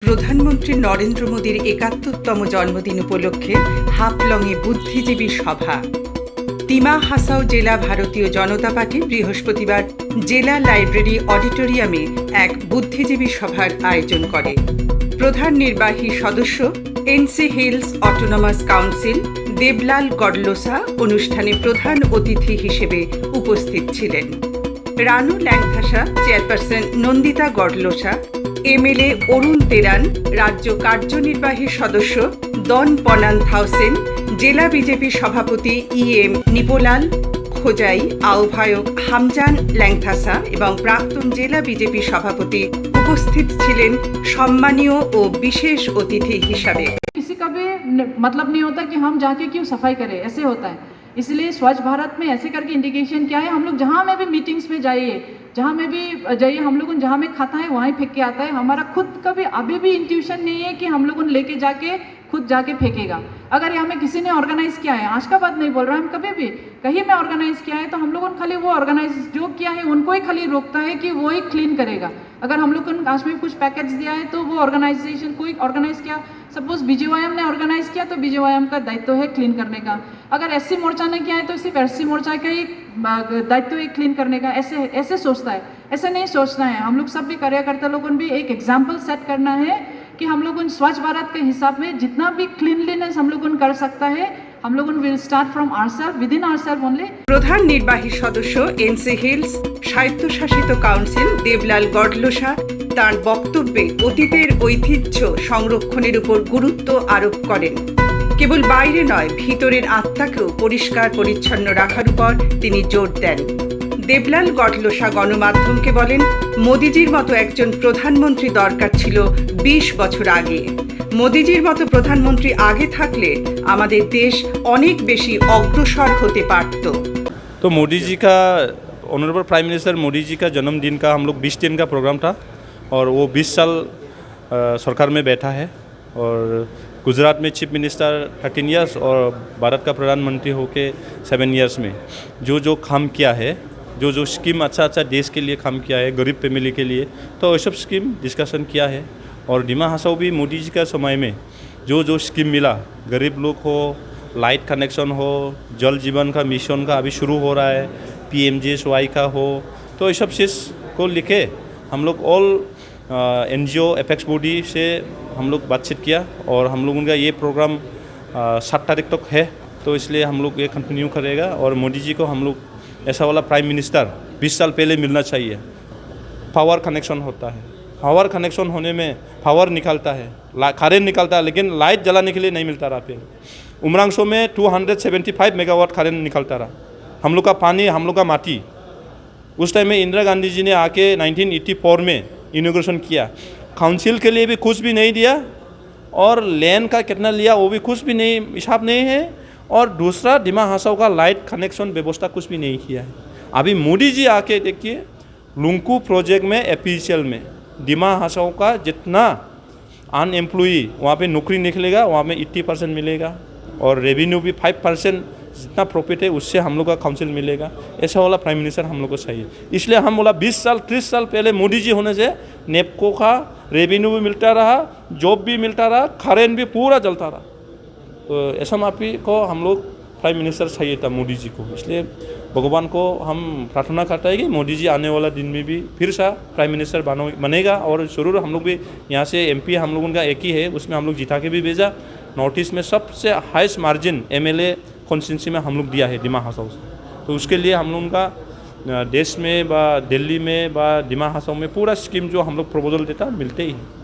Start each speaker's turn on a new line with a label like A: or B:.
A: প্রধানমন্ত্রী নরেন্দ্র মোদীর ৭১তম জন্মদিন উপলক্ষে হাফলংয়ে বুদ্ধিজীবী সভা। তিমা হাসাও জেলা ভারতীয় জনতা পার্টি বৃহস্পতিবার জেলা লাইব্রেরি অডিটোরিয়ামে এক বুদ্ধিজীবী সভার আয়োজন করে। প্রধান নির্বাহী সদস্য NC hills autonomous council Debolal Gorlosa অনুষ্ঠানে প্রধান অতিথি হিসেবে উপস্থিত ছিলেন। রানু ল্যাংথাসা, চেয়ারপারসন নন্দিতা গডলোসা, এমএলএ অরুণ তেরান, রাজ্য কার্যনির্বাহী সদস্য দন পনান থাউসেন, জেলা বিজেপি সভাপতি ইএম নিপোলাল খোজাই, আহ্বায়ক হামজান ল্যাংথাসা এবং প্রাক্তন জেলা বিজেপি সভাপতি উপস্থিত ছিলেন সম্মানীয় ও বিশেষ অতিথি হিসাবে।
B: किसी का भी मतलब नहीं होता कि हम जाके क्यों सफाई करें, ऐसे होता है। इसलिए स्वच्छ भारत में ऐसे करके इंडिकेशन क्या है, हम लोग जहाँ में भी मीटिंग्स में जाइए, जहाँ में भी जाइए, हम लोग जहाँ में खाता है वहीं फेंक के आता है। हमारा खुद का भी अभी भी इंट्यूशन नहीं है कि हम लोग लेके जाके खुद जाके फेंकेगा। अगर यहाँ में किसी ने ऑर्गेनाइज किया है, आज का बात नहीं बोल रहा है, हम कभी भी कहीं में ऑर्गेनाइज किया है तो हम लोगों ने खाली वो ऑर्गेनाइज जो किया है उनको ही खाली रोकता है कि वो ही क्लीन करेगा। अगर हम लोग ने आज में कुछ पैकेट्स दिया है तो वो ऑर्गेनाइजेशन कोई ऑर्गेनाइज किया, सपोज बीजेवाईएम ने ऑर्गेनाइज किया तो बीजेवाईएम का दायित्व है क्लीन करने का। अगर एससी मोर्चा ने किया है तो सिर्फ एससी मोर्चा का ही दायित्व है क्लीन करने का। ऐसे सोचता है, ऐसे नहीं सोचना है। हम लोग सब भी कार्यकर्ता लोगों ने भी एक एग्जाम्पल सेट करना है कि हम लोग स्वच्छ भारत के हिसाब में जितना भी क्लीनलीनेस हम लोग कर सकता है, हम लोग will start from ourself, with in ourself only.
A: প্রধান নির্বাহী সদস্য এনসি হিলস স্বায়ত্তশাসিত কাউন্সিল দেবলাল গডলোসা তার বক্তব্যে অতীতের ঐতিহ্য সংরক্ষণের উপর গুরুত্ব আরোপ করেন। কেবল বাইরে নয়, ভিতরের আত্মাকেও পরিষ্কার পরিচ্ছন্ন রাখার উপর তিনি জোর দেন। দেবলাল গডলোসা গণমাধ্যমকে বলেন, মোদিজির মতো একজন প্রধানমন্ত্রী দরকার ছিল ২০ বছর আগে। মোদিজির মতো প্রধানমন্ত্রী আগে থাকলে আমাদের দেশ অনেক বেশি অগ্রসর হতে পারত।
C: तो मोदी जी का honourable prime minister Modi ji का जन्मदिन का हम लोग 20 दिन का प्रोग्राम था और वो 20 साल सरकार में बैठा है और गुजरात में चीफ मिनिस्टर 13 ईयर्स और भारत का प्रधानमंत्री होके 7 ईयर्स में जो काम किया है, जो स्कीम अच्छा देश के लिए काम किया है, गरीब फैमिली के लिए, तो ये सब स्कीम डिस्कशन किया है। और डिमा हासाओ भी मोदी जी का समय में जो स्कीम मिला, गरीब लोग हो, लाइट कनेक्शन हो, जल जीवन का मिशन का अभी शुरू हो रहा है, PMGSY का हो, तो ये सब चीज़ को लिखे हम लोग ऑल NGO एपेक्स बॉडी से हम लोग बातचीत किया और हम लोगों का ये प्रोग्राम 7 तारीख तक है, तो इसलिए हम लोग ये कंटिन्यू करेगा। और मोदी जी को हम लोग ऐसा वाला प्राइम मिनिस्टर 20 साल पहले मिलना चाहिए। पावर कनेक्शन होता है, पावर कनेक्शन होने में पावर निकालता है, करेंट निकालता है, लेकिन लाइट जलाने के लिए नहीं मिलता रहा। फिर उमरांगशो में 275 मेगावाट करेंट निकलता रहा। हम लोग का पानी, हम लोग का माटी, उस टाइम में इंदिरा गांधी जी ने आके 1984 में इनॉग्रेशन किया। काउंसिल के लिए भी कुछ भी नहीं दिया और लैंड का कितना लिया वो भी कुछ भी नहीं, हिसाब नहीं है। और दूसरा, डिमा हासाओ का लाइट कनेक्शन व्यवस्था कुछ भी नहीं किया है। अभी मोदी जी आके देखिए, लुंकू प्रोजेक्ट में एपीसीएल में डिमा हासाओ का जितना अनएम्प्लॉय वहाँ पे नौकरी निकलेगा, वहाँ में 80% मिलेगा और रेवेन्यू भी 5% जितना प्रॉफिट है उससे हम लोग का काउंसिल मिलेगा। ऐसा वाला प्राइम मिनिस्टर हम लोग को चाहिए। इसलिए हम बोला 20 साल 30 साल पहले मोदी जी होने से नेपको का रेवेन्यू भी मिलता रहा, जॉब भी मिलता रहा, करेंट भी पूरा जलता रहा। तो ऐसा मापी को हम लोग प्राइम मिनिस्टर चाहिए था मोदी जी को। इसलिए भगवान को हम प्रार्थना करते हैं कि मोदी जी आने वाला दिन में भी फिर सा प्राइम मिनिस्टर बनेगा। और ज़रूर हम लोग भी यहाँ से MP हम लोगों का एक ही है, उसमें हम लोग जिता के भी भेजा। नॉर्थ ईस्ट में सबसे हाईएस्ट मार्जिन MLA कॉन्स्टिट्यूंसी में हम लोग दिया है डिमा हासाओ से। तो उसके लिए हम लोगों का देश में दिल्ली में डिमा हासाओ में पूरा स्कीम जो हम लोग प्रपोजल देता मिलते ही है।